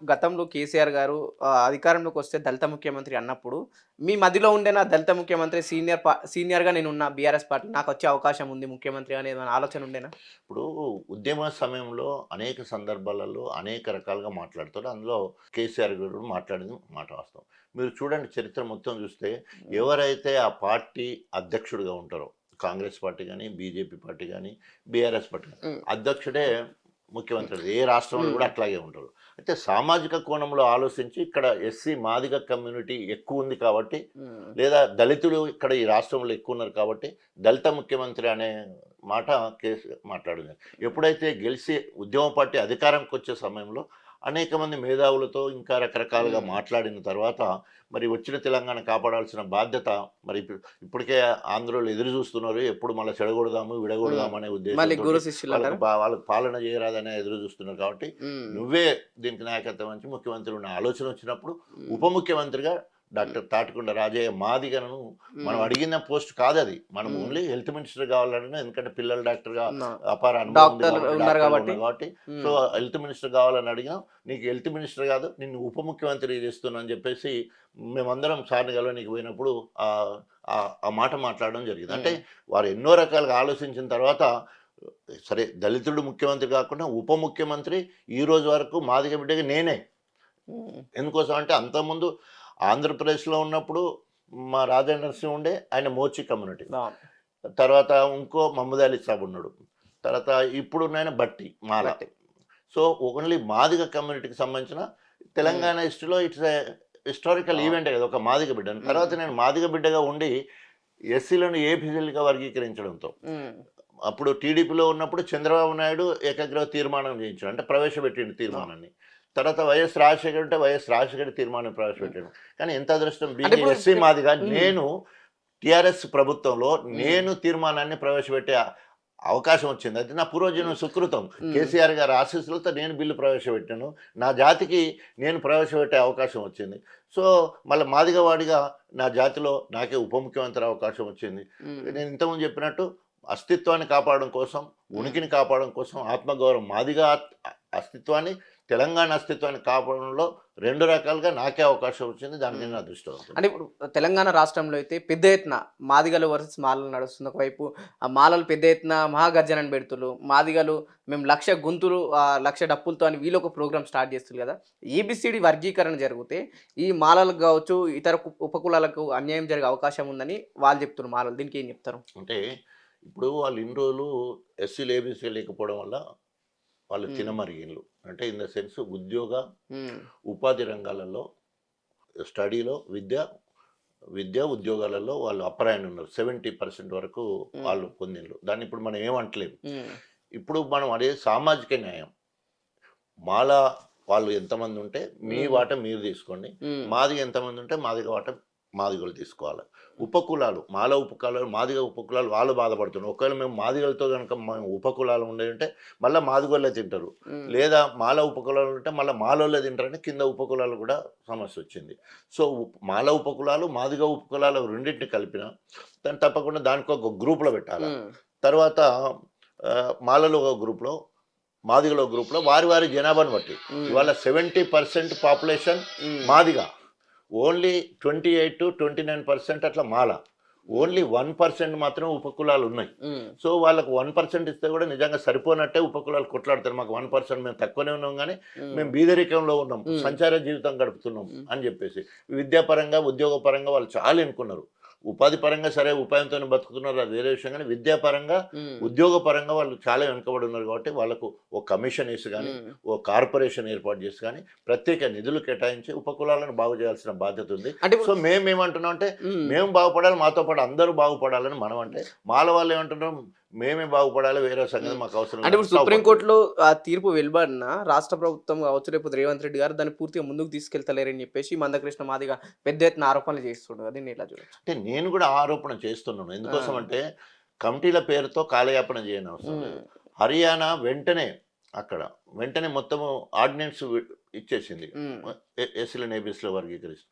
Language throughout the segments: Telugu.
గతంలో కేసీఆర్ గారు అధికారంలోకి వస్తే దళిత ముఖ్యమంత్రి అన్నప్పుడు, మీ మదిలో ఉండేనా దళిత ముఖ్యమంత్రి సీనియర్‌గా నేనున్నా బీఆర్ఎస్ పార్టీ నాకొచ్చే అవకాశం ఉంది ముఖ్యమంత్రి అనే ఏమైనా ఆలోచన ఉండేనా? ఇప్పుడు ఉద్యమ సమయంలో అనేక సందర్భాలలో అనేక రకాలుగా మాట్లాడతారు. అందులో కేసీఆర్ గారు మాట్లాడింది మాట వాస్తవం. మీరు చూడండి చరిత్ర మొత్తం చూస్తే హ్మ్. ఎవరైతే ఆ పార్టీ అధ్యక్షుడిగా ఉంటారో కాంగ్రెస్ పార్టీ గాని, బీజేపీ పార్టీ గాని, బీఆర్ఎస్ పార్టీ గాని హ్మ్. అధ్యక్షుడే ముఖ్యమంత్రి. ఏ రాష్ట్రంలో హ్మ్. కూడా అట్లాగే ఉంటారు. అయితే సామాజిక కోణంలో ఆలోచించి ఇక్కడ ఎస్సీ మాదిగ కమ్యూనిటీ ఎక్కువ ఉంది కాబట్టి, హ్మ్. లేదా దళితులు ఇక్కడ ఈ రాష్ట్రంలో ఎక్కువ ఉన్నారు కాబట్టి దళిత ముఖ్యమంత్రి అనే మాట మాట్లాడింది. ఎప్పుడైతే గెలిచి ఉద్యమ పార్టీ అధికారంకి వచ్చే సమయంలో అనేక మంది మేధావులతో ఇంకా రకరకాలుగా హ్మ్. మాట్లాడిన తర్వాత మరి వచ్చిన తెలంగాణ కాపాడాల్సిన బాధ్యత మరి ఇప్పటికే ఆంధ్రోళ్ళు ఎదురు చూస్తున్నారు. ఎప్పుడు మళ్ళీ చెడగొడదాము, హ్మ్. విడగొడదాము అనే మళ్ళీ ఉద్దేశంతోటి గురు శిష్యులంటారా? వాళ్ళకి పాలన చేయరాదనే ఎదురు చూస్తున్నారు కాబట్టి, హ్మ్. నువ్వే దీనికి నాయకత్వం వహించి ముఖ్యమంత్రి ఉన్న ఆలోచన వచ్చినప్పుడు హ్మ్. ఉప ముఖ్యమంత్రిగా హ్మ్. డాక్టర్ తాటికొండ రాజయ్య మాదిగను మనం హ్మ్. అడిగిన పోస్ట్ కాదది. మనం హ్మ్. ఓన్లీ హెల్త్ మినిస్టర్ కావాలన్నా ఎందుకంటే పిల్లల డాక్టర్‌గా నా అపార అనుభవం ఉంది డాక్టర్లు కాబట్టి, ఉన్నారు డాక్టర్‌గా గాబట్టి. ఉన్నా కాబట్టి, సో, హ్మ్. హెల్త్ మినిస్టర్ కావాలని అడిగాం. నీకు హెల్త్ మినిస్టర్ కాదు, నిన్ను ఉప ముఖ్యమంత్రి చేస్తున్నా అని చెప్పేసి మేమందరం సార్‌ని కలవనీకి పోయినప్పుడు ఆహ్, ఆ మాట మాట్లాడడం జరిగింది. అంటే హ్మ్. వారు ఎన్నో రకాలుగా ఆలోచించిన తర్వాత సరే దళితుడు ముఖ్యమంత్రి కాకుండా ఉప ముఖ్యమంత్రి ఈ రోజు వరకు మాదిగ బిడ్డగా నేనే. హ్మ్. ఎందుకోసం అంటే అంతకుముందు ఆంధ్రప్రదేశ్‌లో ఉన్నప్పుడు మా రాజా నరసింహ ఉండే. ఆయన మోచి కమ్యూనిటీ. అవును. తర్వాత ఇంకో మహమూద్ అలీ సాబ్ ఉన్నాడు. తర్వాత ఇప్పుడున్నాయన బట్టి, మాల. బట్టి. సో, ఓన్లీ మాదిగ కమ్యూనిటీకి సంబంధించిన హ్మ్. తెలంగాణ హిస్టరీలో ఇట్స్ ఎ హిస్టారికల్ అవును. ఈవెంటే కదా! ఒక మాదిగ బిడ్డని. తర్వాత హ్మ్. నేను మాదిగ బిడ్డగా ఉండి ఎస్సీలను ఏబీసీలుగా వర్గీకరించడంతో హ్మ్. అప్పుడు టీడీపీలో ఉన్నప్పుడు చంద్రబాబు నాయుడు ఏకగ్రీవ తీర్మానం చేయించాడు. అంటే ప్రవేశపెట్టిండు అవును. తీర్మానాన్ని. తర్వాత వైఎస్ రాజశేఖర్ ఉంటే వైఎస్ రాజశేఖర్ తీర్మానం హ్మ్. ప్రవేశపెట్టాడు. కానీ ఎంత అదృష్టం అంటే బీయింగ్ ఇప్పుడు ఎస్సీ మాదిగా హ్మ్. నేను టీఆర్ఎస్ ప్రభుత్వంలో హ్మ్. నేను తీర్మానాన్ని ప్రవేశపెట్టే అవకాశం వచ్చింది. అది నా పూర్వజన్మ హ్మ్. సుకృతం. హ్మ్. కేసీఆర్ గారి ఆశీస్సులతో నేను బిల్లు ప్రవేశపెట్టాను. నా జాతికి నేను ప్రవేశపెట్టే అవకాశం వచ్చింది. సో, మళ్ళా మాదిగ వాడిగా నా జాతిలో నాకే ఉప ముఖ్యమంత్రి అవకాశం వచ్చింది. హ్మ్. నేను ఇంతకుముందు చెప్పినట్టు అస్తిత్వాన్ని కాపాడడం కోసం, హ్మ్. ఉనికిని కాపాడడం కోసం, ఆత్మగౌరవం మాదిగ అస్తిత్వాన్ని, తెలంగాణ అస్తిత్వాన్ని కాపాడడంలో 2 రకాలుగా నాకే అవకాశం వచ్చింది. దానికి హ్మ్. నేను అదృష్టవంతుడిని. అంటే ఇప్పుడు తెలంగాణ రాష్ట్రంలో అయితే పెద్ద ఎత్తున మాదిగలు వర్సెస్ మాలలు నడుస్తుంది. ఒకవైపు ఆ మాలలు పెద్ద ఎత్తున మహాగర్జనని పెడుతుర్రు. మాదిగలు మేము 1,00,000 గొంతులు 1,00,000 డప్పులతో అని వీళ్ళొక ప్రోగ్రామ్ స్టార్ట్ చేస్తుర్రు గదా! ఏబీసీడీ వర్గీకరణ జరిగితే ఈ మాలలకు గావచ్చు, ఇతర ఉపకులాలకు అన్యాయం జరిగే అవకాశం ఉందని వాళ్ళు చెప్తుర్రు మాలలు. దీనికి ఏం చెప్తారు? అంటే ఇప్పుడు వాళ్ళు ఇన్ని రోజులు ఎస్సీలు, ఏబీసీలు లేకపోవడం వల్ల వాళ్ళు హ్మ్. తినమరిగిన్లు. అంటే ఇన్ ద సెన్స్ ఉద్యోగ, హ్మ్. ఉపాధి రంగాలలో స్టడీలో ఉద్యోగాలలో వాళ్ళు అప్పర్ హ్యాండ్ ఉన్నారు. 70% వరకు హ్మ్. వాళ్ళు పొందిండ్రు. దాన్ని ఇప్పుడు మనం ఏమంటలేము. హ్మ్. ఇప్పుడు మనం అడిగేది సామాజిక న్యాయం. మాల వాళ్ళు ఎంతమంది ఉంటే మీ హ్మ్. వాటా మీరు తీసుకోండి. హ్మ్. మాదిగ ఎంతమంది ఉంటే మాదిగ వాటా మాదిగోళ్ళు తీసుకోవాలి. ఉపకులాలు, మాల ఉపకులాలు, మాదిగ ఉపకులాలు వాళ్ళు బాధపడుతున్నారు. ఒకవేళ మేము మాదిగలతో గనుక మేము ఉపకులాలు ఉండేదుంటే మళ్ళా మాదిగోళ్ళే తింటారు. హ్మ్. లేదా మాల ఉపకులాలు ఉంటే మళ్ళా మాలోళ్ళే తింటారని కింద ఉపకులాలు కూడా సమస్యొచ్చింది. సో, మాల ఉపకులాలు, మాదిగ ఉపకులాలు రెండిటిని కలిపిన దాన్ని తప్పకుండా దానికి ఒక గ్రూప్‌లో పెట్టాలా. హ్మ్. తర్వాత మాలలో ఒక గ్రూప్‌లో, మాదిగలో గ్రూప్‌లో వారి వారి జనాభాను బట్టి. హ్మ్. ఇవాళ 70% పాపులేషన్ హ్మ్. మాదిగ. ఓన్లీ 28-29% అట్లా మాల. హ్మ్. ఓన్లీ 1% మాత్రం ఉపకులాలున్నాయి. హ్మ్. సో, వాళ్ళకు 1% ఇస్తే గూడా నిజంగా సరిపోనట్టే ఉపకులాలు కొట్లాడతారు. మాకు 1% మేము తక్కువనే ఉన్నాం గానీ, హ్మ్. మేము బీదరికంలో ఉన్నాం. హ్మ్. సంచార జీవితం గడుపుతున్నాం హ్మ్. అని జెప్పేసి. విద్యాపరంగా, ఉద్యోగపరంగా వాళ్ళు చాలా ఎనుకున్నారు. ఉపాధి పరంగా సరే ఉపాయంతోనే బతుకుతున్నారు. అది వేరే విషయం గానీ, విద్యాపరంగా, హ్మ్. ఉద్యోగపరంగా వాళ్ళు చాలా వెనుకబడి ఉన్నారు గాబట్టి, వాళ్ళకు ఓ కమిషన్ ఏసి గానీ, హ్మ్. ఓ కార్పొరేషన్ ఏర్పాటు చేసి గానీ, ప్రత్యేక నిధులు కేటాయించి ఉపకులాలను బాగు చేయాల్సిన బాధ్యత ఉంది. అంటే సో, ఇప్పుడు మేమేమంటున్నాం అంటే, హ్మ్. మేము బాగుపడాలి, మాతో పాటు అందరూ బాగుపడాలని మనం అంటే, మాల వాళ్ళేమంటున్నాం, మేమే బాగుపడాలి, వేరే సంగతి హ్మ్. మాకు అవసరం అంటే ఇప్పుడు లేదని స్టాప్ సుప్రీం పడుతుంది. కోర్ట్‌లో ఆ తీర్పు వెలువడినా రాష్ట్ర ప్రభుత్వం కావచ్చు, లేకపోతే రేవంత్ రెడ్డి గారు దాన్ని పూర్తిగా ముందుకు తీసుకెళ్తలేరని చెప్పేసి మందకృష్ణ మాదిగ పెద్ద ఎత్తున ఆరోపణలు చేస్తుండు కదా! దీన్ని ఎలా చూడొచ్చు? అంటే నేను కూడా ఆరోపణ చేస్తున్నాను. ఆ! ఎందుకోసం అంటే, కమిటీల పేరుతో కాలయాపన చేయనవసరం హ్మ్. లేదు. హర్యానా వెంటనే అక్కడ, వెంటనే మొత్తము ఆర్డినెన్స్ ఇచ్చేసింది. హ్మ్. ఎస్సీలను, ఏబీసీలో వర్గీకరిస్తూ.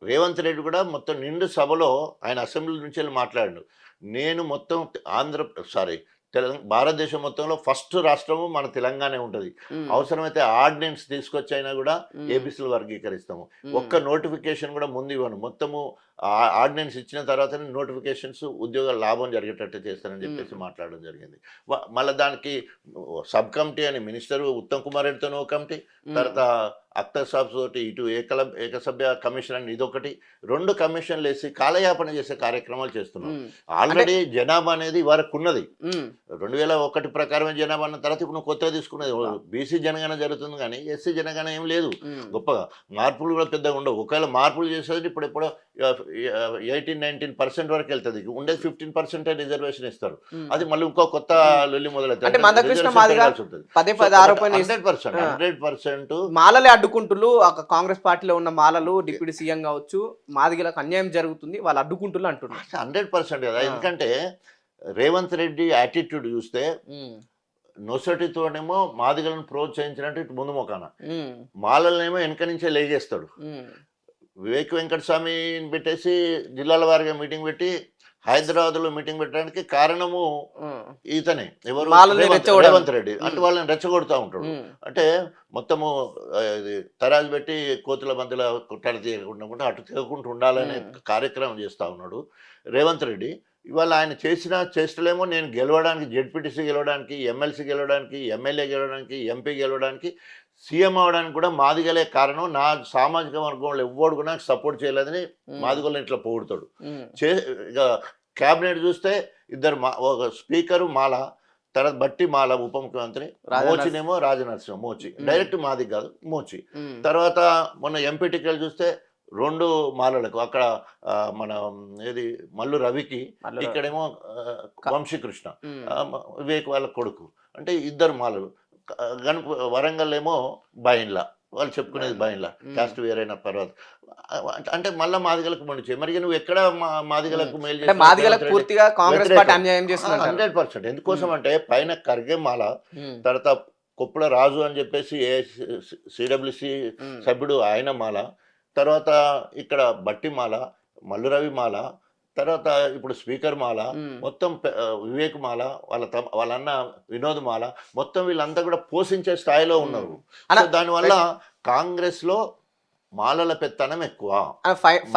రేవంత్ రెడ్డి కూడా మొత్తం నిండు సభలో ఆయన అసెంబ్లీ నుంచెళ్ళి మాట్లాడిండు. నేను మొత్తం ఆంధ్ర సారీ భారతదేశం మొత్తంలో ఫస్ట్ రాష్ట్రము మన తెలంగాణ ఉంటుంది. అవసరమైతే ఆర్డినెన్స్ తీసుకొచ్చైనా కూడా ఏబీసీలు వర్గీకరిస్తాము. ఒక్క నోటిఫికేషన్ కూడా ముందు ఇవ్వను, మొత్తము ఆర్డినెన్స్ ఇచ్చిన తర్వాతనే నోటిఫికేషన్స్ ఉద్యోగాల లాభం జరిగేటట్టు చేస్తారని చెప్పేసి మాట్లాడడం జరిగింది. మళ్ళీ దానికి సబ్ కమిటీ అని మినిస్టర్ ఉత్తమ్ కుమార్ రెడ్డితో ఒక కమిటీ, తర్వాత అఖ్తర్ సాబ్ తోటి ఇటు ఏకసభ్య కమిషన్ అని ఇదొకటి, 2 కమిషన్లు వేసి కాలయాపన చేసే కార్యక్రమాలు చేస్తున్నాం. ఆల్రెడీ జనాభా అనేది వరకు ఉన్నది, 2001 ప్రకారమే జనాభా అన్న తర్వాత ఇప్పుడు నువ్వు కొత్తగా తీసుకున్నది బీసీ జనగణన జరుగుతుంది, కానీ ఎస్సీ జనగణన ఏం లేదు. గొప్పగా మార్పులు కూడా పెద్దగా ఉండవు. ఒకవేళ మార్పులు చేసేది ఇప్పుడు ఎప్పుడో 18-19% వరకు వెళ్తుంది, ఉండేది 15% రిజర్వేషన్ ఇస్తారు. అది మళ్ళీ ఇంకో కొత్త లొల్లి మొదలవుతుంది. 100% మాలలే అడ్డుకుంటులు, కాంగ్రెస్ పార్టీలో ఉన్న మాలలు డిప్యూటీ సీఎం కావచ్చు, మాదిగలకు అన్యాయం జరుగుతుంది, వాళ్ళు అడ్డుకుంటులు అంటున్నారు. 100% కదా. ఎందుకంటే రేవంత్ రెడ్డి యాటిట్యూడ్ చూస్తే నొసటితోనేమో మాదిగలను ప్రోత్సహించినట్టు ఇటు ముందు మొకాన, మాలలనేమో వెనక నుంచే లేగేస్తాడు. వివేక్ వెంకటస్వామిని పెట్టేసి జిల్లాల వారిగా మీటింగ్ పెట్టి హైదరాబాద్లో మీటింగ్ పెట్టడానికి కారణము ఈతనే, ఎవరు, రేవంత్ రెడ్డి. అంటే వాళ్ళని రెచ్చగొడుతూ ఉంటాడు. అంటే మొత్తము తరాజు పెట్టి కోతుల మధ్యలో కుట్టాలు తీయకుండా అటు తీయకుండా ఉండాలనే కార్యక్రమం చేస్తూ ఉన్నాడు రేవంత్ రెడ్డి. ఇవాళ ఆయన చేసిన చేష్టలేమో నేను గెలవడానికి, జెడ్పీటీసీ గెలవడానికి, ఎమ్మెల్సీ గెలవడానికి, ఎమ్మెల్యే గెలవడానికి, ఎంపీ గెలవడానికి, సీఎం అవడానికి కూడా మాదిగలే కారణం. నా సామాజిక వర్గంలో ఎవ్వడు కూడా నాకు సపోర్ట్ చేయలేదని మాదిగలను ఇట్లా పొగుడుతాడు. ఇక క్యాబినెట్ చూస్తే ఇద్దరు, ఒక స్పీకరు మాల, తర్వాత బట్టి మాల ఉప ముఖ్యమంత్రి, మోచినేమో రాజనరసింహ, మోచి డైరెక్ట్ మాది కాదు మోచి. తర్వాత మొన్న ఎంపీ టికెట్లు చూస్తే 2 మాలలకు, అక్కడ మన ఏది మల్లు రవికి, ఇక్కడేమో వంశీకృష్ణ వివేక్ వాళ్ళ కొడుకు, అంటే ఇద్దరు మాలలు. వరంగల్ ఏమో బైన్లా, వాళ్ళు చెప్పుకునేది బైన్లా, కాస్ట్ వేరైన తర్వాత. అంటే మళ్ళీ మాదిగలకు మంచి. మరి నువ్వు ఎక్కడ మాదిగలకు మేలు చేసి 100%. ఎందుకోసం అంటే పైన ఖర్గే మాల, తర్వాత కొప్పుల రాజు అని చెప్పేసి సిడబ్ల్యూసి సభ్యుడు ఆయన మాల, తర్వాత ఇక్కడ బట్టి మాల, మల్లురవి మాల, తర్వాత ఇప్పుడు స్పీకర్ మాల, మొత్తం వివేక్ మాల, వాళ్ళ అన్న వినోద్ మాల, మొత్తం వీళ్ళంతా కూడా పోషించే స్థాయిలో ఉన్నారు. దానివల్ల కాంగ్రెస్ లో మాలల పెత్తనం ఎక్కువ,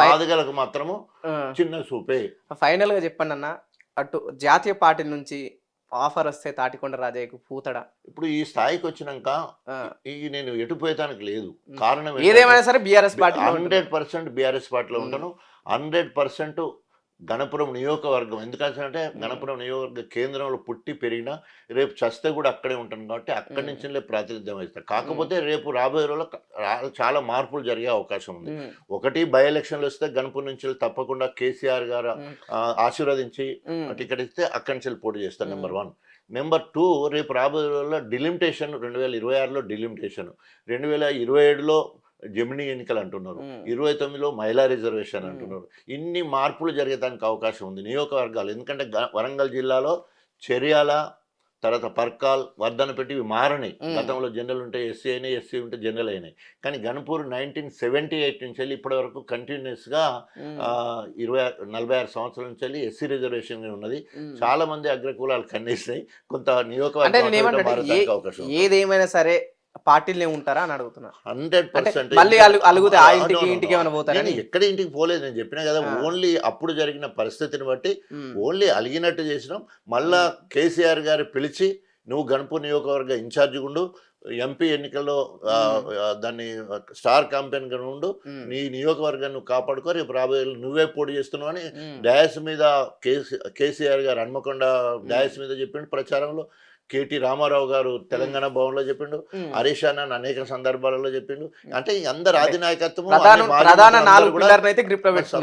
మాదిగలకు మాత్రము చిన్న చూపే. ఫైనల్ గా చెప్పండి అన్న, అటు జాతీయ పార్టీ నుంచి ఆఫర్ వస్తే తాటికొండ రాజయ్యకు పూతడా? ఇప్పుడు ఈ స్థాయికి వచ్చినాక నేను ఎటుపోయేదానికి లేదు. కారణం ఏదేమైనా సరే బీఆర్ఎస్ పార్టీ 100% బీఆర్ఎస్ పార్టీలో ఉంటాను. 100% గణపురం నియోజకవర్గం, ఎందుకంటే గణపురం నియోజకవర్గ కేంద్రంలో పుట్టి పెరిగినా రేపు చస్తే కూడా అక్కడే ఉంటాను కాబట్టి అక్కడి నుంచి ప్రాతినిధ్యం వహిస్తాను. కాకపోతే రేపు రాబోయే రోజుల్లో చాలా మార్పులు జరిగే అవకాశం ఉంది. ఒకటి, బై ఎలక్షన్లు వస్తే గణపురం నుంచి తప్పకుండా కేసీఆర్ గారు ఆశీర్వదించి టికెట్ ఇస్తే అక్కడి నుంచి పోటీ చేస్తాను. నెంబర్ 1. నెంబర్ 2, రేపు రాబోయే రోజుల్లో డిలిమిటేషన్, 2026లో డిలిమిటేషన్, 2027లో జమినీ ఎన్నికలు అంటున్నారు, 29లో మహిళా రిజర్వేషన్ అంటున్నారు. ఇన్ని మార్పులు జరిగేదానికి అవకాశం ఉంది నియోజకవర్గాలు. ఎందుకంటే వరంగల్ జిల్లాలో చెర్యాల, తర్వాత పర్కాల్, వర్ధనపెట్టి ఇవి మారని. గతంలో జనరల్ ఉంటే ఎస్సీ అయినాయి, ఎస్సీ ఉంటే జనరల్ అయినాయి. కానీ గణపూర్ 1978 నుంచి వెళ్ళి ఇప్పటి వరకు కంటిన్యూస్గా 46 సంవత్సరాల నుంచి వెళ్ళి ఎస్సీ రిజర్వేషన్ ఉన్నది. చాలా మంది అగ్రకులాలు కన్నేసినాయి. కొంత నియోజకవర్గం అవకాశం. ఏదేమైనా సరే పార్టీలనే ఉంటారా అని అడుగుతున్నా. 100% మళ్ళీ అలుగుతే ఆ ఇంటికి ఇంటికి ఏమైనా పోతారా? ఎక్కడ ఇంటికి పోలేదు, నేను చెప్పినా కదా. ఓన్లీ అప్పుడు జరిగిన పరిస్థితిని బట్టి ఓన్లీ అలిగినట్టు చేసినాం. మళ్ళా కేసీఆర్ గారు పిలిచి నువ్వు గణపూర్ నియోజకవర్గ ఇన్ఛార్జి ఉండు, ఎంపీ ఎన్నికల్లో దాన్ని స్టార్ క్యాంపెయిన్ గా ఉండు, నీ నియోజకవర్గాన్ని నువ్వు కాపాడుకో, రేపు రాబోయే నువ్వే పోటీ చేస్తున్నావు అని డయాస్ మీద కేసీఆర్ గారు హన్మకొండ డయాస్ మీద చెప్పిండు. ప్రచారంలో కేటీ రామారావు గారు తెలంగాణ భవన్లో చెప్పిండు, హరీష్ అన్న అనేక సందర్భాలలో చెప్పిండు. అంటే అందరు అధినాయకత్వం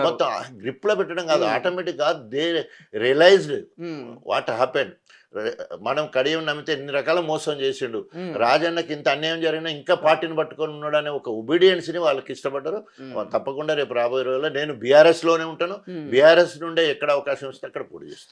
మొత్తం గ్రిప్ లో పెట్టడం కాదు, ఆటోమేటిక్ గా దే రియలైజ్డ్ వాట్ హ్యాపెన్. మనం కడియం నమ్మితే ఎన్ని రకాల మోసం చేసిండు, రాజన్నకి ఇంత అన్యాయం జరిగినా ఇంకా పార్టీని పట్టుకొని ఉన్నాడు అనే ఒక ఒబీడియన్స్ ని వాళ్ళకి ఇష్టపడ్డారు. తప్పకుండా రేపు రాబోయే రోజుల్లో నేను బీఆర్ఎస్ లోనే ఉంటాను. బీఆర్ఎస్ నుండే ఎక్కడ అవకాశం వస్తే అక్కడ పోటీ చేస్తాను.